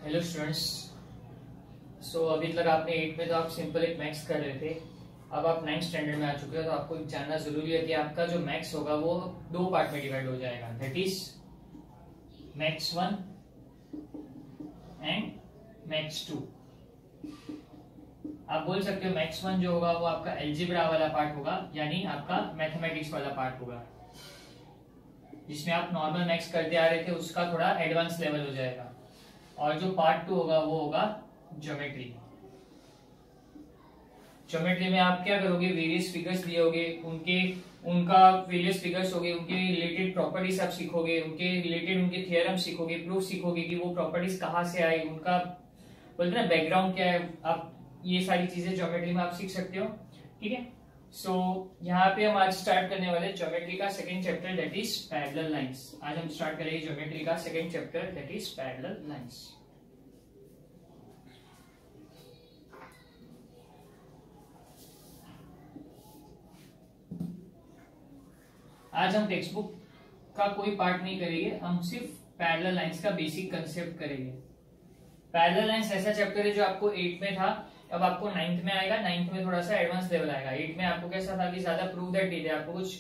Hello students. अभी तक आपने 8 में तो आप सिंपल एक मैथ्स कर रहे थे। अब आप 9th स्टैंडर्ड में आ चुके हो तो आपको जानना जरूरी है कि आपका जो मैथ्स होगा वो 2 पार्ट में डिवाइड हो जाएगा, that is maths 1 and maths 2। आप बोल सकते हो मैथ्स 1 जो होगा वो आपका एल्जेब्रा वाला पार्ट होगा, यानी आपका मैथमेटिक्स वाला पार्ट होगा, जिसमें आप नॉर्मल मैथ्स करते आ रहे थे उसका थोड़ा एडवांस लेवल हो जाएगा। और जो पार्ट 2 होगा वो होगा ज्योमेट्री। ज्योमेट्री में आप क्या करोगे, वेरियस फिगर्स दिए होंगे, उनका वेरियस फिगर्स होंगे, उनके रिलेटेड प्रॉपर्टीज आप सीखोगे, उनके रिलेटेड उनके थ्योरम सीखोगे, प्रूफ सीखोगे कि वो प्रॉपर्टीज कहाँ से आई, उनका बोलते ना बैकग्राउंड क्या है। आप ये सारी चीजें ज्योमेट्री में आप सीख सकते हो, ठीक है। यहाँ पे हम आज स्टार्ट करने वाले ज्योमेट्री का second chapter, that is parallel lines. आज हम स्टार्ट करेंगे ज्योमेट्री का second chapter, that is parallel lines. आज हम टेक्स्ट बुक का कोई पार्ट नहीं करेंगे, हम सिर्फ पैरेलल लाइंस का बेसिक कंसेप्ट करेंगे। पैरेलल लाइंस ऐसा चैप्टर है जो आपको 8 में था, अब आपको 9th में आएगा। 9th में थोड़ा सा एडवांस लेवल आएगा। 8 में आपको कैसा था कि ज्यादा प्रूव दैट दिए थे, आपको कुछ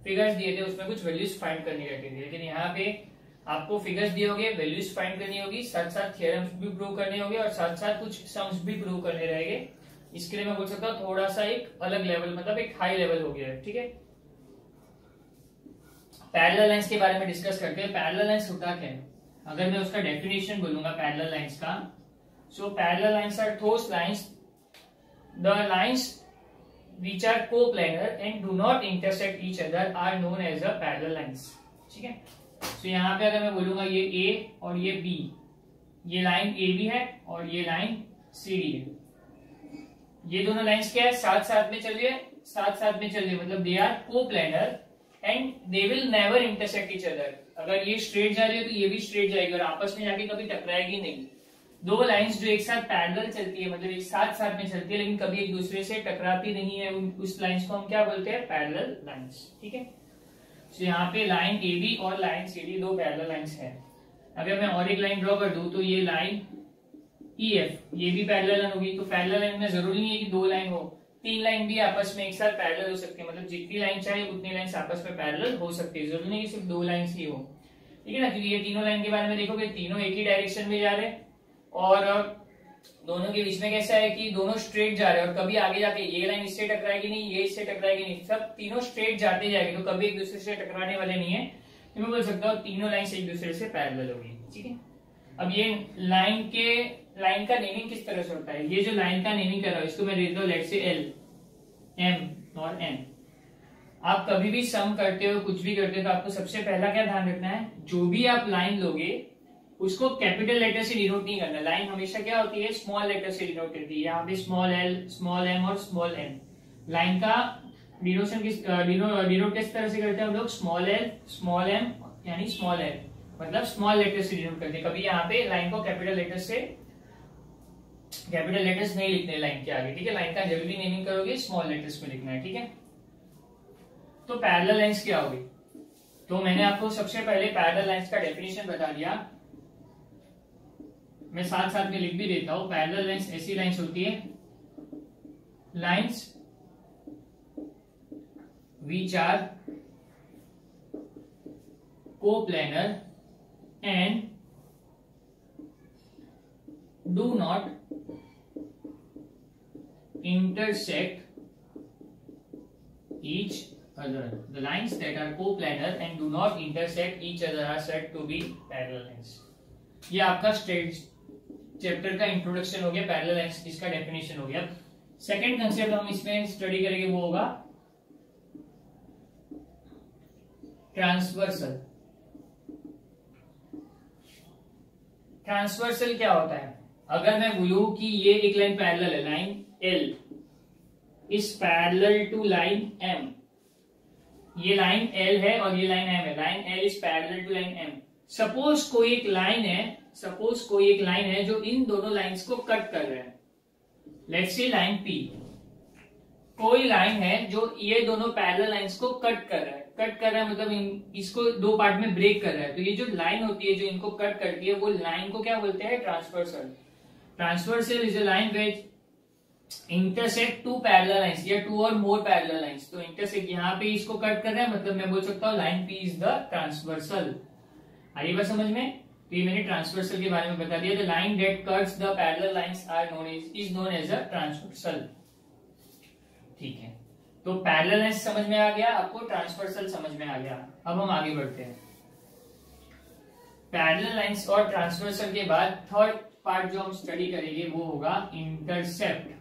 फिगर्स दिए थे, उसमें कुछ वैल्यूज फाइंड करनी रहती थी। लेकिन यहाँ पे आपको फिगर्स दिए होंगे, वैल्यूज फाइंड करनी होगी, साथ साथ थियरम्स भी प्रूव करने होंगे और साथ साथ कुछ सम्स भी प्रूव करने रहेंगे। इसके लिए मैं बोल सकता हूँ थोड़ा सा एक अलग लेवल, मतलब एक हाई लेवल हो गया है, ठीक है। पैरेलल लाइंस के बारे में डिस्कस करते हैं। पैरेलल लाइंस होता क्या है, अगर मैं उसका डेफिनेशन बोलूंगा पैरेलल लाइंस का, so parallel lines are those lines, the lines which are coplanar and do not intersect each other are known as a parallel lines, ठीक है। तो यहाँ पे अगर मैं बोलूंगा ये A और ये B, ये लाइन AB है और ये लाइन CD है, ये दोनों लाइंस क्या है, साथ साथ में चल रही है, साथ साथ में चल रही है, मतलब they are coplanar and they will never intersect each other. अगर ये स्ट्रेट जा रही है तो ये भी स्ट्रेट जाएगी और आपस में जाके कभी टकराएगी नहीं। दो लाइंस जो एक साथ पैरेलल चलती है, मतलब एक साथ साथ में चलती है लेकिन कभी एक दूसरे से टकराती नहीं है, उस लाइंस को हम क्या बोलते हैं, पैरेलल लाइंस, ठीक है। तो यहाँ पे लाइन AB और लाइन CD दो पैरेलल लाइंस है। अगर मैं और एक लाइन ड्रॉ कर दूं तो ये लाइन EF, ये भी पैरेलल लाइन होगी। तो पैरेलल लाइन में जरूरी नहीं है कि 2 लाइन हो, 3 लाइन भी आपस में एक साथ पैरेलल हो सकती है, मतलब जितनी लाइन चाहे उतनी लाइन आपस में पैरेलल हो सकती है, जरूरी नहीं कि सिर्फ 2 लाइन ही हो, ठीक है ना। क्योंकि ये तीनों लाइन के बारे में देखोगे, तीनों एक ही डायरेक्शन में जा रहे हैं और दोनों के बीच में कैसा है कि दोनों स्ट्रेट जा रहे हैं और कभी आगे जाके ये लाइन इससे टकराएगी नहीं, ये इससे टकराएगी नहीं, सब तीनों स्ट्रेट जाते जाएंगे, तो कभी एक दूसरे से टकराने वाले नहीं है। तो मैं बोल सकता हूँ तीनों लाइन एक दूसरे से पैरेलल होगी, ठीक है। अब ये लाइन का नेमिंग किस तरह से होता है, ये जो लाइन का नेमिंग कर रहा हूं इसको मैं देता हूँ लेट से L, M और N। आप कभी भी सम करते हो, कुछ भी करते हो, तो आपको सबसे पहला क्या ध्यान रखना है, जो भी आप लाइन लोगे उसको कैपिटल लेटर से डिनोट नहीं करना। लाइन हमेशा क्या होती है, स्मॉल लेटर से डिनोट करती है। यहाँ पे स्मॉल L, स्मॉल M और स्मॉल N। लाइन का डिनोट किस तरह से करते हैं हम लोग, स्मॉल L, स्मॉल M यानी स्मॉल L, मतलब स्मॉल लेटर से डिनोट करते हैं। कभी यहाँ पे लाइन को कैपिटल लेटर्स नहीं लिखने लाइन के आगे, ठीक है। लाइन का जब भी नेमिंग करोगे स्मॉल लेटर्स में लिखना है, ठीक है। तो पैरेलल लाइंस क्या होगी, तो मैंने आपको सबसे पहले पैरेलल लाइंस का डेफिनेशन बता दिया, मैं साथ साथ में लिख भी देता हूं। पैरेलल लाइंस ऐसी लाइंस होती है, lines which are coplanar and do not intersect each other. The lines that are coplanar and do not intersect each other are said to be parallel lines. ये आपका स्ट्रेट चैप्टर का introduction हो गया, parallel lines इसका definition हो गया। Second concept हम इसमें स्टडी करेंगे वो होगा ट्रांसवर्सल। ट्रांसवर्सल क्या होता है, अगर मैं बोलूं कि ये एक लाइन पैरेलल है, line L is parallel to line M, ये लाइन L है और ये लाइन M है, line L is parallel to line M। Suppose कोई एक लाइन है जो इन दोनों लाइंस को कट कर रहा है, लेट्स से लाइन P। कोई लाइन है जो ये दोनों पैरेलल लाइंस को कट कर रहा है, कट कर रहा है मतलब इसको दो पार्ट में ब्रेक कर रहा है, तो ये जो लाइन होती है जो इनको कट करती है वो लाइन को क्या बोलते हैं? Transversal. Transversal is a line which intersect two parallel lines या टू और मोर पैरेलल लाइंस। तो इंटरसेक्ट यहाँ पे इसको कट कर रहा है, मतलब मैं बोल सकता हूँ line P is the transversal. आई बात समझ में? तो ये मैंने ट्रांसवर्सल के बारे में बता दिया। The line that cuts the parallel lines are known as a transversal. ठीक है, तो पैरेलल लाइंस समझ में आ गया आपको, ट्रांसवर्सल समझ में आ गया। अब हम आगे बढ़ते हैं। पैरेलल लाइंस और ट्रांसवर्सल के बाद थर्ड पार्ट जो हम स्टडी करेंगे वो होगा इंटरसेप्ट।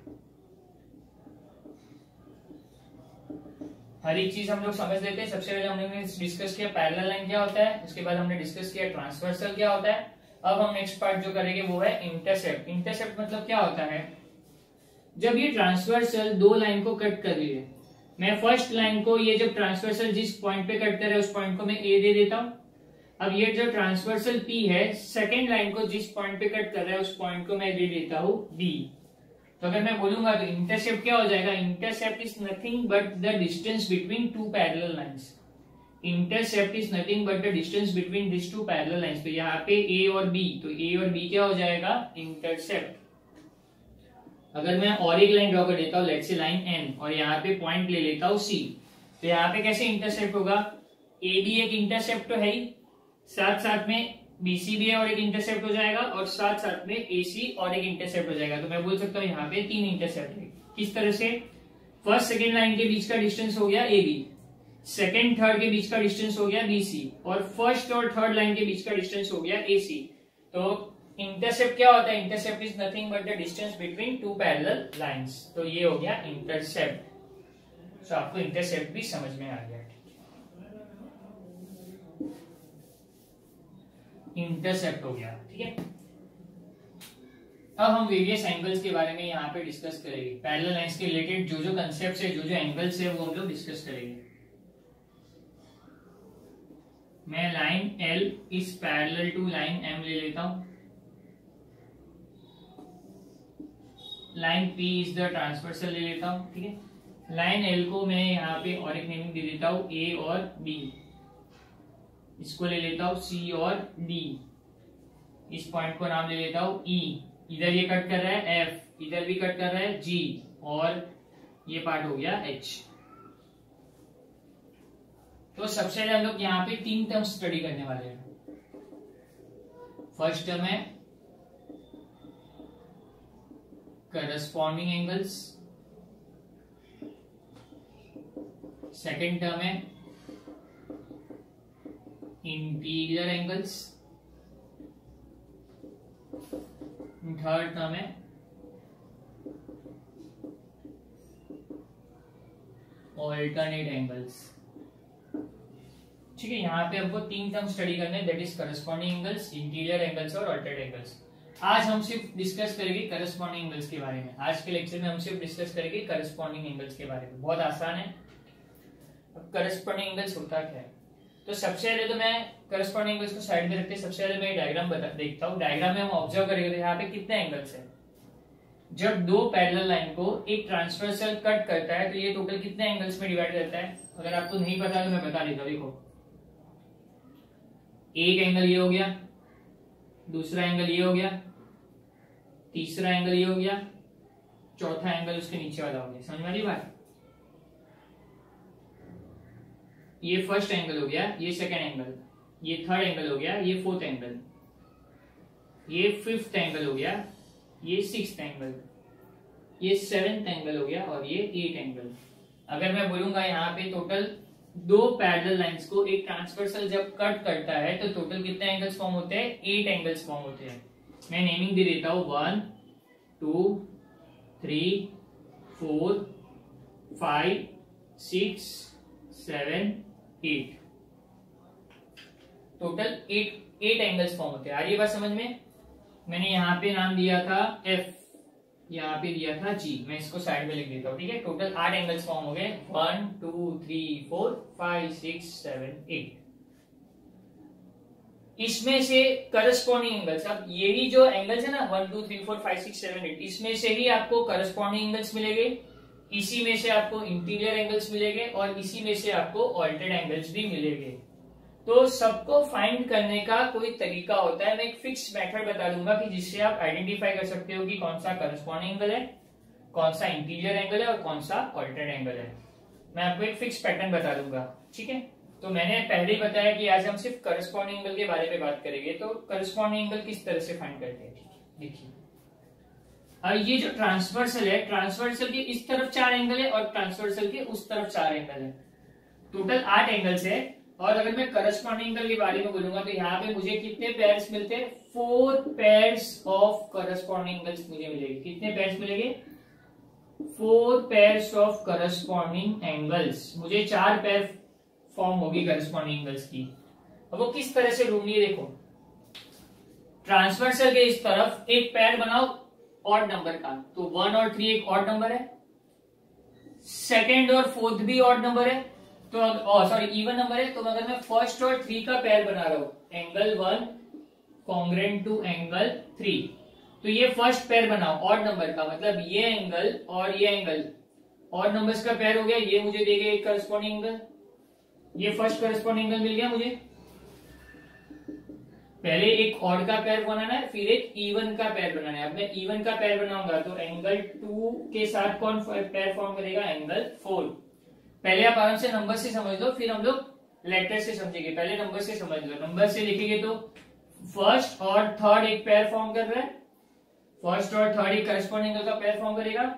हर एक चीज हम लोग समझ लेते हैं। सबसे पहले हमने डिस्कस किया पैरेलल लाइन क्या होता है, उसके बाद हमने डिस्कस किया ट्रांसवर्सल क्या होता है। अब हम नेक्स्ट पार्ट जो करेंगे वो है इंटरसेप्ट। इंटरसेप्ट मतलब क्या होता है? जब ये ट्रांसवर्सल दो लाइन को कट कर रही है, मैं फर्स्ट लाइन को, ये जब ट्रांसवर्सल जिस पॉइंट पे कट कर रहा है उस पॉइंट को मैं ए दे देता हूं। अब ये जो ट्रांसवर्सल पी है, सेकेंड लाइन को जिस पॉइंट पे कट कर रहा है उस पॉइंट को मैं दे देता हूं बी। तो अगर मैं बोलूंगा तो इंटरसेप्ट क्या हो जाएगा? Intercept is nothing but the distance between two parallel lines. Intercept is nothing but the distance between this two parallel lines. तो यहाँ पे ए और बी, तो ए और बी क्या हो जाएगा? इंटरसेप्ट। अगर मैं और एक लाइन ड्रॉ कर देता हूँ, लेट्स से लाइन एन, और यहाँ पे पॉइंट ले लेता हूँ सी, तो यहाँ पे कैसे इंटरसेप्ट होगा? ए बी एक इंटरसेप्ट तो है ही, साथ साथ में बीसी भी है और एक इंटरसेप्ट हो जाएगा, और साथ साथ में एसी और एक इंटरसेप्ट हो जाएगा। तो मैं बोल सकता हूँ यहाँ पे तीन इंटरसेप्ट है। किस तरह से? फर्स्ट सेकेंड लाइन के बीच का डिस्टेंस हो गया ए बी, सेकेंड थर्ड के बीच का डिस्टेंस हो गया बीसी, और फर्स्ट और थर्ड लाइन के बीच का डिस्टेंस हो गया एसी। तो इंटरसेप्ट क्या होता है? Intercept is nothing but the distance between two parallel lines. तो ये हो गया इंटरसेप्ट। तो आपको इंटरसेप्ट भी समझ में आ गया। इंटरसेप्ट हो गया, ठीक है। अब हम वेरियस एंगल्स के बारे में यहाँ पे डिस्कस करेंगे। पैरेलल लाइंस के रिलेटेड जो जो कंसेप्ट है, जो जो एंगल्स है, वो हम लोग डिस्कस करेंगे। मैं line L is parallel to line M ले लेता हूं। Line P is the transversal ले लेता हूं, ठीक है। लाइन एल को मैं यहाँ पे और एक नेमिंग दे देता हूं, ए और बी। इसको ले लेता हूं सी और डी। इस पॉइंट को नाम ले लेता हूं ई। इधर ये कट कर रहा है एफ, इधर भी कट कर रहा है जी, और ये पार्ट हो गया एच। तो सबसे पहले हम लोग यहाँ पे तीन टर्म स्टडी करने वाले हैं। फर्स्ट टर्म है करस्पॉन्डिंग एंगल्स, सेकेंड टर्म है इंटीरियर एंगल्स, थर्ड टर्म है ऑल्टरनेट एंगल्स। ठीक है, यहाँ पे हमको तीन टर्म स्टडी करने, that is corresponding angles, interior angles और ऑल्टरनेट एंगल्स। आज हम सिर्फ डिस्कस करेंगे करस्पॉन्डिंग एंगल्स के बारे में। आज के लेक्चर में हम सिर्फ डिस्कस करेंगे करस्पॉन्डिंग एंगल्स के बारे में। बहुत आसान है। अब करस्पॉन्डिंग एंगल्स होता क्या है? तो सबसे पहले तो मैं करस्पॉन्डिंग एंगल्स को साइड में रखते सबसे पहले मैं डायग्राम देखता हूँ। डायग्राम में हम ऑब्जर्व करेंगे तो यहाँ पे कितने एंगल्स है। जब दो पैरेलल लाइन को एक ट्रांसवर्सल कट करता है तो ये टोटल कितने एंगल्स में डिवाइड करता है? अगर आपको नहीं पता तो मैं बता देता हूँ। देखो, एक एंगल ये हो गया, दूसरा एंगल ये हो गया, तीसरा एंगल ये हो गया, चौथा एंगल उसके नीचे वाला हो गया। समझ में आ रही बात? ये फर्स्ट एंगल हो गया, ये सेकेंड एंगल, ये थर्ड एंगल हो गया, ये फोर्थ एंगल, ये फिफ्थ एंगल हो गया, ये सिक्स्थ एंगल, ये सेवेंथ एंगल हो गया, और ये एट एंगल। अगर मैं बोलूंगा यहाँ पे टोटल दो पैरेलल लाइंस को एक ट्रांसवर्सल जब कट करता है तो टोटल कितने एंगल्स फॉर्म होते हैं? 8 एंगल्स फॉर्म होते हैं। मैं नेमिंग दे देता हूं 1 2 3 4 5 6 7 8। टोटल 8 एंगल्स फॉर्म होते हैं। आ रही है बात समझ में? मैंने यहाँ पे नाम दिया था F, यहाँ पे दिया था G। मैं इसको साइड में लिख देता हूँ, ठीक है। टोटल 8 एंगल्स फॉर्म हो गए, 1 2 3 4 5 6 7 8। इसमें से करस्पॉन्डिंग एंगल्स, अब यही जो एंगल्स है ना 1 2 3 4 5 6 7 8, इसमें से ही आपको करस्पॉन्डिंग एंगल्स मिलेंगे। इसी में से आपको इंटीरियर एंगल्स मिलेंगे और इसी में से आपको ऑल्टर्ड एंगल्स भी मिलेंगे। तो सबको फाइंड करने का कोई तरीका होता है। मैं एक फिक्स मेथड बता दूंगा कि जिससे आप आइडेंटिफाई कर सकते हो कि कौन सा करस्पॉन्डिंग एंगल है, कौन सा इंटीरियर एंगल है और कौन सा ऑल्टर्ड एंगल है। मैं आपको एक फिक्स पैटर्न बता दूंगा, ठीक है। तो मैंने पहले ही बताया कि आज हम सिर्फ करस्पॉन्डिंग एंगल के बारे में बात करेंगे। तो करस्पॉन्डिंग एंगल किस तरह से फाइंड करते हैं, देखिए। और ये जो ट्रांसवर्सल है, ट्रांसवर्सल के इस तरफ 4 एंगल है और ट्रांसवर्सल के उस तरफ 4 एंगल है। टोटल 8 एंगल्स है। और अगर मैं करस्पॉन्डिंग एंगल के बारे में बोलूंगा तो यहाँ पे मुझे कितने पेयर्स मिलते हैं, 4 पेयर्स ऑफ करस्पॉन्डिंग एंगल्स मुझे मिलेंगे। कितने पेयर्स मिलेंगे, 4 पेयर्स ऑफ करस्पॉन्डिंग एंगल्स। मुझे 4 पेयर फॉर्म होगी करस्पॉन्डिंग एंगल्स की। अब वो किस तरह से ढूंढनी है, देखो। ट्रांसवर्सल के इस तरफ एक पेयर बनाओ ऑड नंबर का, तो 1 और 3 एक ऑड नंबर है। सेकेंड और फोर्थ भी ऑड नंबर है, तो सॉरी इवन नंबर है। तो अगर मैं फर्स्ट और 3 का पेयर बना रहा हूं, एंगल 1 कॉन्ग्रेंट टू एंगल 3, तो ये फर्स्ट पेयर बनाओ ऑड नंबर का, मतलब ये एंगल और ये एंगल ऑड नंबर्स का पेयर हो गया। ये मुझे देगा एक करस्पॉन्डिंग एंगल, ये फर्स्ट करस्पॉन्डिंग एंगल मिल गया मुझे। पहले एक ऑड का पेयर बनाना है, फिर एक इवन का पेयर बनाना है। अब मैं इवन का पेयर बनाऊंगा तो एंगल 2 के साथ कौन पेयर फॉर्म करेगा, एंगल 4। पहले आप आराम से नंबर से समझ लो, फिर हम लोग लेटर से समझेंगे। पहले नंबर से समझ लो, नंबर से लिखेंगे तो फर्स्ट और थर्ड एक पेयर फॉर्म कर रहा है, फर्स्ट और थर्ड एक करस्पॉन्डिंग एंगल का पेयर फॉर्म करेगा।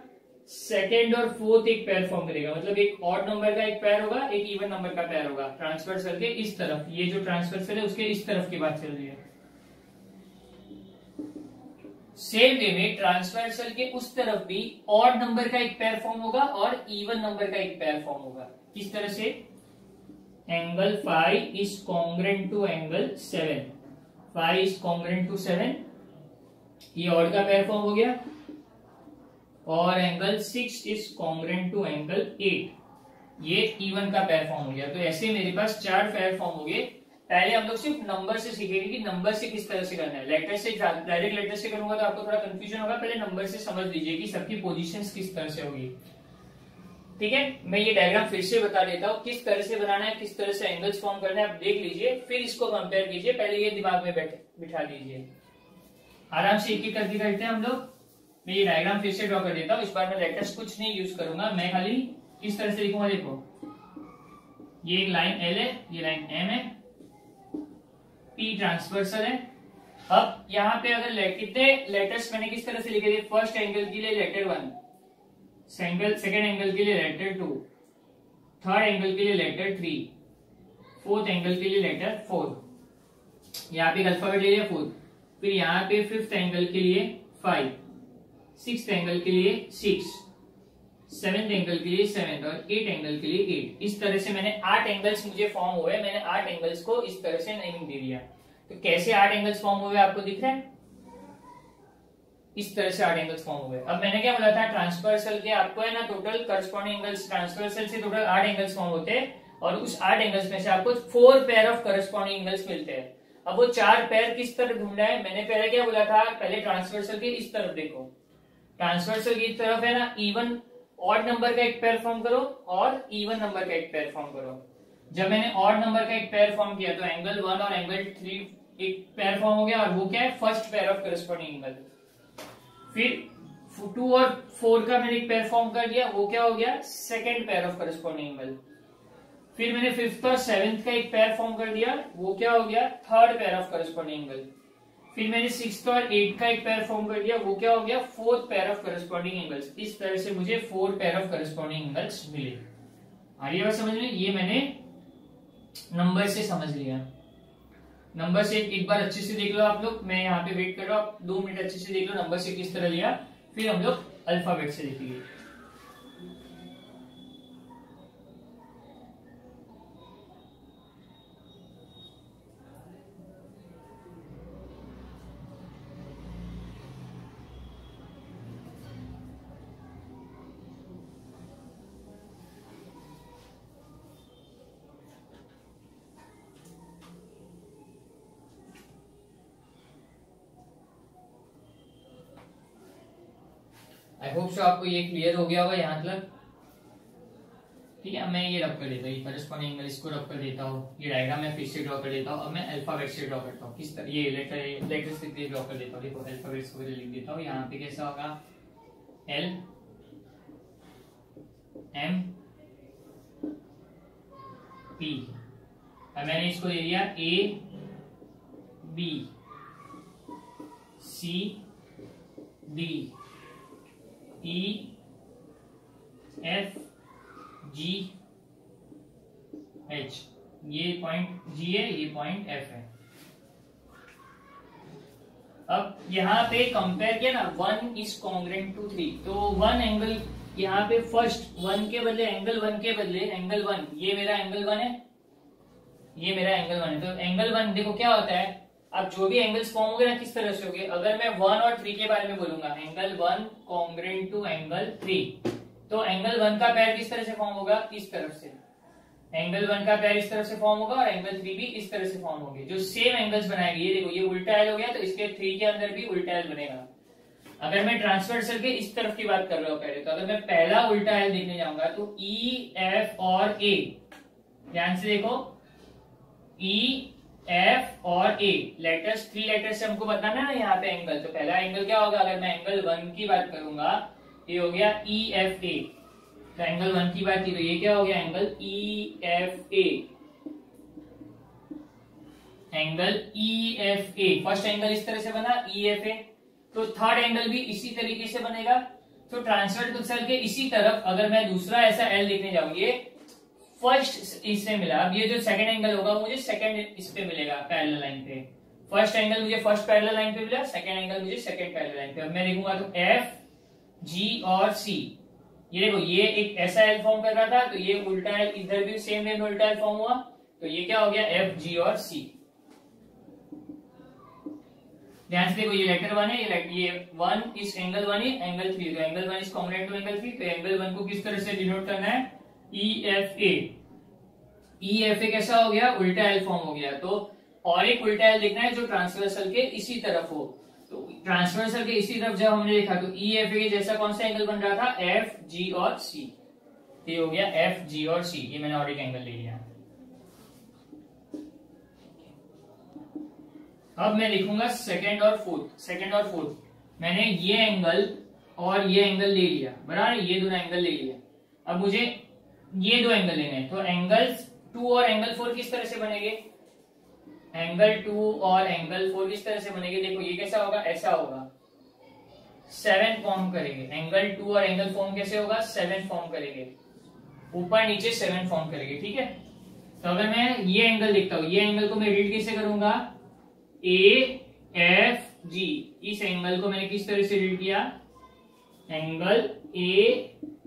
सेकेंड और फोर्थ एक पेयर फॉर्म करेगा, मतलब एक ऑड नंबर का एक पेयर होगा, एक इवन नंबर का पेयर होगा। ट्रांसवर्सल के इस तरफ, ये जो ट्रांसवर्सल है उसके इस तरफ की बात चल रही है। सेम वे में ट्रांसवर्सल के उस तरफ भी ऑड नंबर का एक पेयर फॉर्म होगा और इवन नंबर का एक पेयर फॉर्म होगा। किस तरह से, angle 5 is congruent to angle 7, 5 is congruent to 7, ये ऑड का पेयर फॉर्म हो गया। और angle 6 is congruent to angle 8, ये इवन का पेयर फॉर्म हो गया। तो ऐसे मेरे पास 4 पेयर फॉर्म हो गए। पहले हम लोग सिर्फ नंबर से सीखेंगे कि नंबर से किस तरह से करना है। लेटर से डायरेक्ट लेटर से करूंगा तो आपको थोड़ा कंफ्यूजन होगा। पहले नंबर से समझ लीजिए कि सबकी पोजीशंस किस तरह से होगी, ठीक है। मैं ये डायग्राम फिर से बता देता हूँ किस तरह से बनाना है, किस तरह से एंगल्स फॉर्म करना है। आप देख लीजिए, फिर इसको कंपेयर कीजिए। पहले ये दिमाग में बिठा लीजिए, आराम से एक एक करके करते हैं हम लोग। मैं ये डायग्राम फिर से ड्रॉ कर देता हूँ। इस बार मैं लेटर्स कुछ नहीं यूज करूंगा, मैं खाली इस तरह से लिखूंगा। देखो, ये एक लाइन L है, ये लाइन M है, P ट्रांसवर्सल है। अब यहाँ पे अगर कितने लेटर्स मैंने किस तरह से लिखे थे, फर्स्ट एंगल के लिए लेटर 1, सेकेंड एंगल के लिए लेटर 2, थर्ड एंगल के लिए लेटर 3, फोर्थ एंगल के लिए लेटर 4। यहाँ पे अल्फाबेट ले लिया 4। फिर यहाँ पे फिफ्थ एंगल के लिए 5, सिक्स्थ एंगल के लिए 6, सेवेंथ एंगल के लिए 7 और 8 एंगल के लिए 8। इस तरह से मैंने 8 एंगल्स मुझे फॉर्म हुए। मैंने 8 एंगल्स को इस तरह से नेमिंग दे दिया। तो कैसे 8 एंगल्स फॉर्म हुए आपको दिख रहा है, इस तरह से 8 एंगल्स फॉर्म हुए। अब मैंने क्या बोला था, ट्रांसवर्सल के आपको है ना टोटल करस्पॉन्डिंग एंगल्स, ट्रांसवर्सल से टोटल 8 एंगल्स फॉर्म होते हैं और उस 8 एंगल्स में से आपको 4 पेयर ऑफ करस्पॉन्डिंग एंगल्स मिलते हैं। अब वो 4 पेयर किस तरह ढूंढना है, मैंने पहले क्या बोला था, पहले ट्रांसवर्सल के इस तरफ देखो, ट्रांसवर्सल की तरफ है ना इवन ऑड नंबर का एक पेयर फॉर्म करो और इवन नंबर का एक पेयर फॉर्म करो। जब मैंने ऑड नंबर का एक पेयर फॉर्म किया तो एंगल 1 और एंगल 3 एक पेयर फॉर्म हो गया और वो क्या है, first pair of corresponding angle. फिर 2 और 4 का मैंने एक पेयर फॉर्म कर दिया, वो क्या हो गया, second pair of corresponding angle. फिर मैंने 5th और 7th का एक पेयर फॉर्म कर दिया, वो क्या हो गया, third pair of corresponding angle. फिर मैंने 6th और 8th का एक पेयर फॉर्म कर दिया, वो क्या हो गया, fourth pair of corresponding angles. इस तरह से मुझे 4 पेयर ऑफ करस्पॉन्डिंग एंगल्स मिले। आ रही है बात समझ में, ये मैंने नंबर से समझ लिया। नंबर से एक बार अच्छे से देख लो आप लोग, मैं यहाँ पे वेट कर रहा हूँ, आप 2 मिनट अच्छे से देख लो नंबर से किस तरह लिया, फिर हम लोग अल्फाबेट से देखेंगे। आई होप सो आपको ये क्लियर हो गया होगा यहाँ तक। ठीक है, अब मैं ये रब कर देता हूँ, ये करस्पॉन्डिंग एंगल इसको रब कर देता हूँ, ये डायग्राम मैं फिर से ड्रॉ कर देता हूँ। अब मैं अल्फाबेट से ड्रॉ करता हूँ, किस तरह ये लेटर से ड्रॉ कर देता हूँ। देखो अल्फाबेट्स को लिख देता हूँ। यहाँ पे कैसा होगा, एल एम पी। अब मैंने इसको ले लिया A B C D E F G H, ये पॉइंट जी है, ये पॉइंट एफ है। अब यहाँ पे कंपेयर किया ना, 1 इज कॉन्ग्रुएंट टू 3, तो 1 एंगल यहाँ पे फर्स्ट 1 के बदले एंगल 1 के बदले एंगल 1, ये मेरा एंगल 1 है, ये मेरा एंगल 1 है। तो एंगल 1 देखो क्या होता है, अब जो भी एंगल्स फॉर्म हो गए ना किस तरह से हो गए। अगर मैं 1 और 3 के बारे में बोलूंगा, एंगल 1 कॉन्ग्रुएंट टू एंगल 3, तो एंगल 1 का पैर किस तरह से फॉर्म होगा, इस तरफ से। एंगल 1 का पैर इस तरफ से फॉर्म होगा और एंगल 3 भी इस तरह से फॉर्म होगी। जो सेम एंगल्स बनाएंगे, ये देखो ये उल्टा एल हो गया, तो इसके 3 के अंदर भी उल्टा एल बनेगा। अगर मैं ट्रांसवर्सल के इस तरफ की बात कर रहा हूँ पहले, तो अगर मैं पहला उल्टा एल देखने जाऊंगा तो ई एफ और ए, ध्यान से देखो, ई एफ और ए लेटर्स, 3 लेटर्स से हमको बताना है ना यहाँ पे एंगल। तो पहला एंगल क्या होगा, अगर मैं एंगल 1 की बात करूंगा, ये हो गया ई एफ ए। तो एंगल 1 की बात की तो ये क्या हो गया, angle E F A, angle E F A. First angle इस तरह से बना ई एफ ए, तो थर्ड एंगल भी इसी तरीके से बनेगा। तो ट्रांसवर्सल के इसी तरफ अगर मैं दूसरा ऐसा एल देखने जाऊं, ये फर्स्ट इससे मिला, अब ये जो सेकंड एंगल होगा मुझे सेकंड इस पे मिलेगा, पैरेलल लाइन पे। फर्स्ट एंगल मुझे फर्स्ट पैरेलल लाइन पे मिला, सेकंड एंगल मुझे सेकंड पैरेलल लाइन पे। अब मैं देखूंगा तो एफ जी और सी, ये देखो ये एक ऐसा एल फॉर्म कर रहा था, तो ये उल्टा एल इधर भी सेम वे में उल्टा एल फॉर्म हुआ, तो ये क्या हो गया, एफ जी और सी। ध्यान से देखो ये लेटर 1 है, ये 1 इस एंगल 1 है, एंगल 3, तो angle 1 is congruent to angle 3, तो एंगल 1 को किस तरह से डिनोट करना है, E F A. E F A कैसा हो गया, उल्टा एल फॉर्म हो गया। तो और एक उल्टा एल देखना है जो ट्रांसवर्सल के इसी तरफ हो। तो ट्रांसवर्सल के इसी तरफ जब हमने देखा तो ई एफ ए के जैसा कौन सा एंगल बन रहा था, एफ जी और सी। ये हो गया एफ जी और सी, ये मैंने और एक एंगल ले लिया। अब मैं लिखूंगा सेकंड और फोर्थ। सेकंड और फोर्थ मैंने ये एंगल और ये एंगल ले लिया, बराबर, ये दोनों एंगल ले लिया। अब मुझे ये दो एंगल लेने हैं, तो एंगल 2 और एंगल 4 किस तरह से बनेंगे, एंगल 2 और एंगल 4 किस तरह से बनेंगे। देखो ये कैसा होगा, ऐसा होगा, 7 फॉर्म करेंगे। एंगल 2 और एंगल फॉर्म कैसे होगा, 7 फॉर्म करेंगे, ऊपर नीचे 7 फॉर्म करेंगे, ठीक है। तो अगर मैं ये एंगल देखता हूं, ये एंगल को मैं रीड कैसे करूंगा, ए एफ जी, इस एंगल को मैंने किस तरह से रीड किया, angle A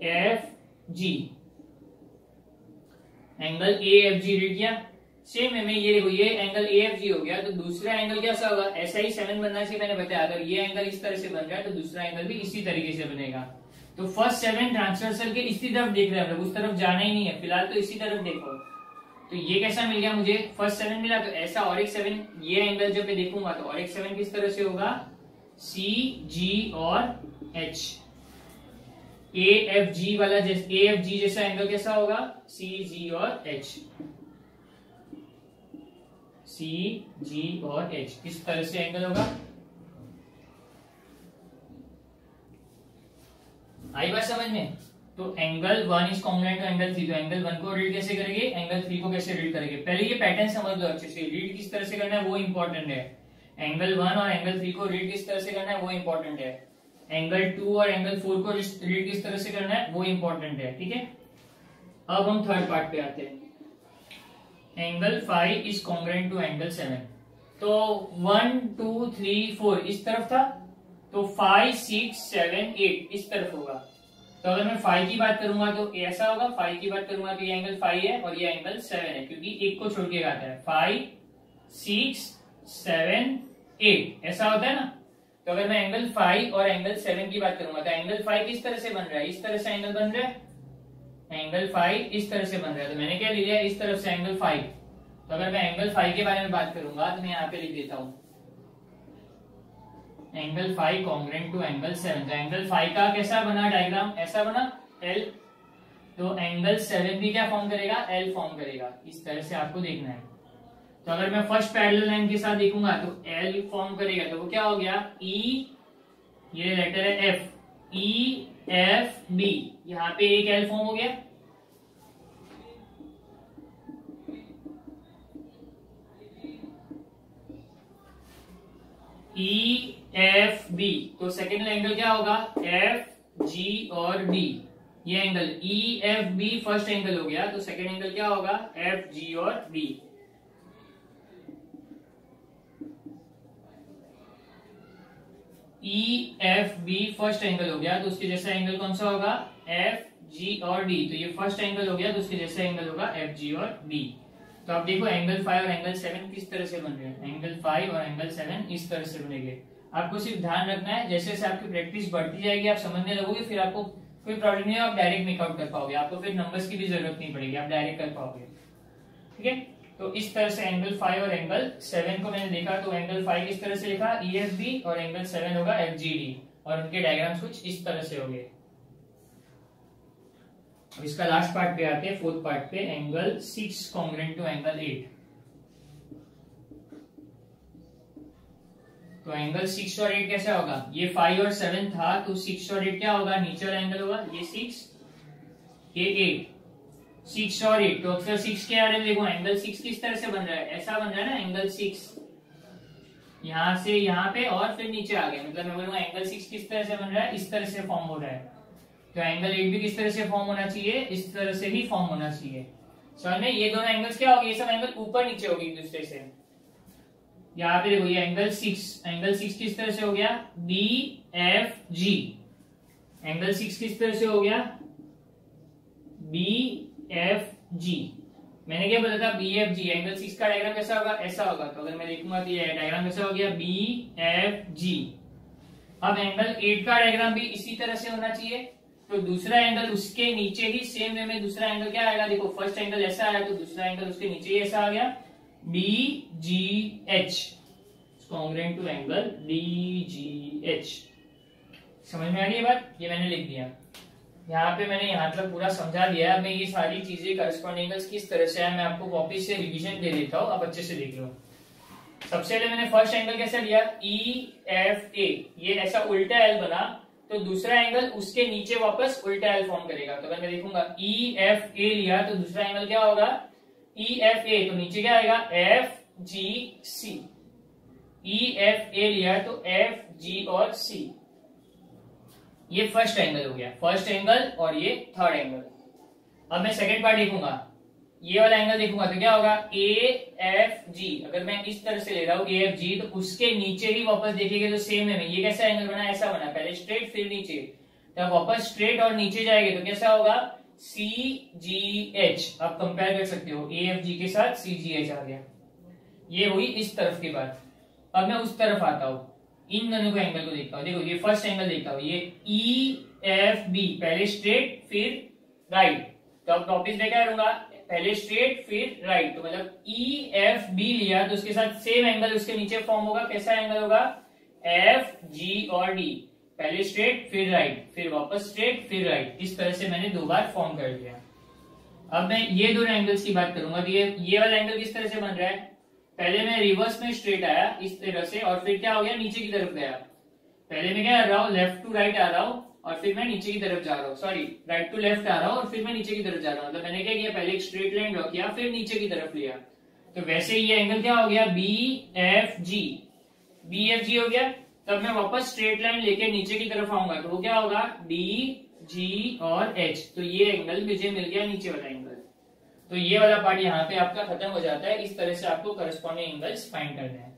F G, angle A F G read किया। सेम है, मैं ये देखो ये एंगल ए एफ जी हो गया, तो दूसरा एंगल कैसा होगा, ऐसा ही 7 बनना चाहिए, मैंने बताया। अगर ये एंगल इस तरह से बन रहा है तो दूसरा एंगल भी इसी तरीके से बनेगा। तो फर्स्ट 7 ट्रांसवर्सल के इसी तरफ देख रहे हैं, उस तरफ जाना ही नहीं है फिलहाल, तो इसी तरफ देखो। तो ये कैसा मिल गया मुझे, फर्स्ट 7 मिला, तो ऐसा और एक 7, ये एंगल जब मैं देखूंगा तो और एक 7 किस तरह से होगा, सी जी और एच। ए एफ जी वाला जैसे, ए एफ जी जैसा एंगल कैसा होगा, सी जी और एच, सी जी और एच, किस तरह से एंगल होगा। आई बात समझ में। तो angle 1 is congruent to angle 3, तो एंगल 1 को रीड कैसे करेंगे, एंगल 3 को कैसे रीड करेंगे। पहले ये पैटर्न समझ लो अच्छे से, रीड किस तरह से करना है वो इंपॉर्टेंट है। एंगल 1 और एंगल 3 को रीड किस तरह से करना है वो इंपॉर्टेंट है। एंगल 2 और एंगल 4 को रीड किस तरह से करना है वो इंपॉर्टेंट है, ठीक है। अब हम थर्ड पार्ट पे आते हैं। Angle 5 is congruent to angle 7, तो 1 2 3 4 इस तरफ था, तो 5 6 7 8 इस तरफ होगा। तो अगर मैं 5 की बात करूंगा तो ऐसा होगा, 5 की बात करूंगा तो ये एंगल 5 है और ये एंगल 7 है, क्योंकि एक को छोड़ के आता है। 5 6 7 8 ऐसा होता है ना। तो अगर मैं एंगल 5 और एंगल 7 की बात करूंगा तो एंगल 5 किस तरह से बन रहा है, इस तरह से एंगल बन रहा है, एंगल 5 इस तरह से बन रहा है, तो मैंने क्या लिया इस तरफ से एंगल 5। तो अगर मैं एंगल 5 के बारे में बात करूंगा तो मैं यहाँ पे लिख देता हूं एंगल 5 कॉन्ग्रुएंट टू एंगल 7। तो एंगल 5 का कैसा बना डायग्राम, ऐसा बना एल। तो एंगल 7 भी क्या फॉर्म करेगा, एल फॉर्म करेगा। इस तरह से आपको देखना है। तो अगर मैं फर्स्ट पैरेलल लाइन के साथ देखूंगा तो एल फॉर्म करेगा, तो वो क्या हो गया, ई, ये लेटर है एफ, ई एफ बी, यहाँ पे एक एल फॉर्म हो गया। ई एफ बी, तो सेकेंड एंगल क्या होगा, एफ जी और डी। ये angle E F B first angle हो गया, तो सेकेंड एंगल क्या होगा, एफ जी और D. E F B first angle हो गया, तो उसके जैसा एंगल कौन सा होगा, एफ जी और डी। तो ये फर्स्ट एंगल हो गया, तो उसके जैसा एंगल होगा एफ जी और डी। तो आप देखो एंगल 5 और एंगल 7 किस तरह से बन रहे हैं, एंगल 5 और एंगल 7 इस तरह से बनेंगे। आपको सिर्फ ध्यान रखना है, जैसे जैसे आपकी प्रैक्टिस बढ़ती जाएगी, आप समझने लगोगे, फिर आपको कोई प्रॉब्लम नहीं है, आप डायरेक्ट मेकआउट कर पाओगे, आपको फिर नंबर्स की भी जरूरत नहीं पड़ेगी, आप डायरेक्ट कर पाओगे। ठीक है, तो इस तरह से एंगल 5 और एंगल 7 को मैंने देखा, तो एंगल 5 इस तरह से लिखा ई एफ बी, और एंगल 7 होगा एफ जी डी, और उनके डायग्राम्स कुछ इस तरह से होंगे। अब इसका लास्ट पार्ट पे आते हैं, फोर्थ पार्ट पे, एंगल 6 कॉन्ग्रुएंट टू एंगल 8। तो एंगल 6 और 8 कैसा होगा, ये 5 और 7 था, तो 6 और 8 क्या होगा, नीचे वाला एंगल होगा, ये 6 ये 8, 6 और 8, तो अक्सर 6 के आ रहे हैं। देखो एंगल 6 किस तरह से बन रहा है, ऐसा बन रहा है ना, एंगल 6 यहां से यहां पे और फिर नीचे आ गया, मतलब मैं बोलूंगा एंगल 6 किस तरह से बन रहा है, इस तरह से फॉर्म हो रहा है। तो एंगल 8 भी किस तरह से फॉर्म होना चाहिए, इस तरह से ही फॉर्म होना चाहिए। समझ में, ये दोनों एंगल्स क्या होगी, ये सब एंगल ऊपर नीचे होगी एक दूसरे से। यहाँ पे देखो ये एंगल 6 किस तरह से हो गया, बी एफ जी, एंगल 6 किस तरह से हो गया, बी एफ जी। मैंने क्या बोला था, बी एफ जी, एंगल 6 का डायग्राम कैसा होगा, ऐसा होगा। तो अगर मैं देखूंगा तो ये डायग्राम कैसा हो गया, बी एफ जी। अब एंगल 8 का डायग्राम भी इसी तरह से होना चाहिए, तो दूसरा एंगल उसके नीचे ही सेम वे में दूसरा एंगल क्या आएगा, देखो फर्स्ट एंगल ऐसा आया, तो दूसरा एंगल उसके नीचे ही ऐसा आ गया, B G H, congruent to angle D G H. समझ में आ रही है बात, ये मैंने लिख दिया यहाँ पे, मैंने यहाँ तक पूरा समझा दिया। मैं ये सारी चीजें करस्पॉन्डिंग एंगल्स किस तरह से है, मैं आपको कॉपी से रिवीजन दे देता हूँ, आप अच्छे से देख लो। सबसे पहले मैंने फर्स्ट एंगल कैसा लिया, ई एफ ए, ये ऐसा उल्टा एल बना, तो दूसरा एंगल उसके नीचे वापस उल्टा एल फॉर्म करेगा। तो अगर मैं देखूंगा ई एफ ए लिया, तो दूसरा एंगल क्या होगा, ई एफ ए, तो नीचे क्या आएगा, F G C. E F A लिया तो एफ जी और सी, ये फर्स्ट एंगल हो गया, फर्स्ट एंगल, और ये थर्ड एंगल। अब मैं सेकंड पार्ट देखूंगा, ये वाला एंगल देखूंगा, तो क्या होगा, ए एफ जी। अगर मैं इस तरह से ले रहा हूँ ए एफ जी, तो उसके नीचे ही वापस देखेंगे तो सेम है, ये कैसा एंगल बना, ऐसा बना, पहले स्ट्रेट फिर नीचे, तब वापस स्ट्रेट और नीचे जाएंगे तो कैसा होगा, सी जी एच। आप कंपेयर कर सकते हो, ए एफ जी के साथ सी जी एच आ गया। ये हुई इस तरफ की बात। अब मैं उस तरफ आता हूं, इन दोनों को एंगल को देखता हूं। देखो ये फर्स्ट एंगल देखता हूं, ये ई एफ बी, पहले स्ट्रेट फिर राइट, तो अब वापिस मैं क्या करूंगा, पहले स्ट्रेट फिर राइट, तो मतलब ई एफ बी लिया, तो उसके साथ सेम एंगल उसके नीचे फॉर्म होगा, कैसा एंगल होगा, एफ जी और डी, पहले स्ट्रेट फिर राइट, फिर वापस स्ट्रेट फिर राइट, इस तरह से मैंने 2 बार फॉर्म कर लिया। अब मैं ये दोनों एंगल्स की बात करूंगा, तो ये वाला एंगल किस तरह से बन रहा है, पहले मैं रिवर्स में स्ट्रेट आया इस तरह से, और फिर क्या हो गया, नीचे की तरफ गया। पहले मैं क्या कर रहा हूँ, लेफ्ट टू राइट आ रहा हूँ, और फिर मैं नीचे की तरफ जा रहा हूँ, सॉरी राइट टू लेफ्ट आ रहा हूँ, और फिर मैं नीचे की तरफ जा रहा हूँ। मतलब मैंने क्या किया, पहले एक स्ट्रेट लाइन ड्रॉ किया, फिर नीचे की तरफ लिया, तो वैसे ये एंगल क्या हो गया, B F G, B F G हो गया। तब मैं वापस स्ट्रेट लाइन लेके नीचे की तरफ आऊंगा, तो वो क्या होगा, डी जी और एच, तो ये एंगल मुझे मिल गया, नीचे वाला एंगल। तो ये वाला पार्ट यहाँ पे आपका खत्म हो जाता है। इस तरह से आपको करस्पॉन्डिंग एंगल्स फाइंड करने हैं।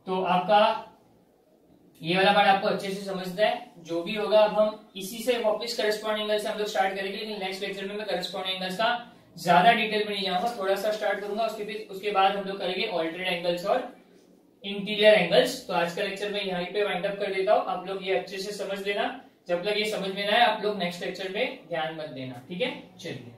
तो आपका ये वाला पार्ट आपको अच्छे से समझता है, जो भी होगा अब हम इसी से वापस करस्पॉन्डिंग एंगल से हम लोग स्टार्ट करेंगे, लेकिन नेक्स्ट लेक्चर में मैं करस्पॉन्डिंग एंगल्स का ज्यादा डिटेल में नहीं जाऊंगा, थोड़ा सा स्टार्ट करूंगा, उसके बाद हम लोग करेंगे ऑल्टरनेट एंगल्स और इंटीरियर एंगल्स। तो आज का लेक्चर मैं यहीं पे वाइंड अप कर देता हूँ। आप लोग ये अच्छे से समझ लेना, जब तक ये समझ में ना आए आप लोग नेक्स्ट लेक्चर में ध्यान मत देना, ठीक है। चलिए।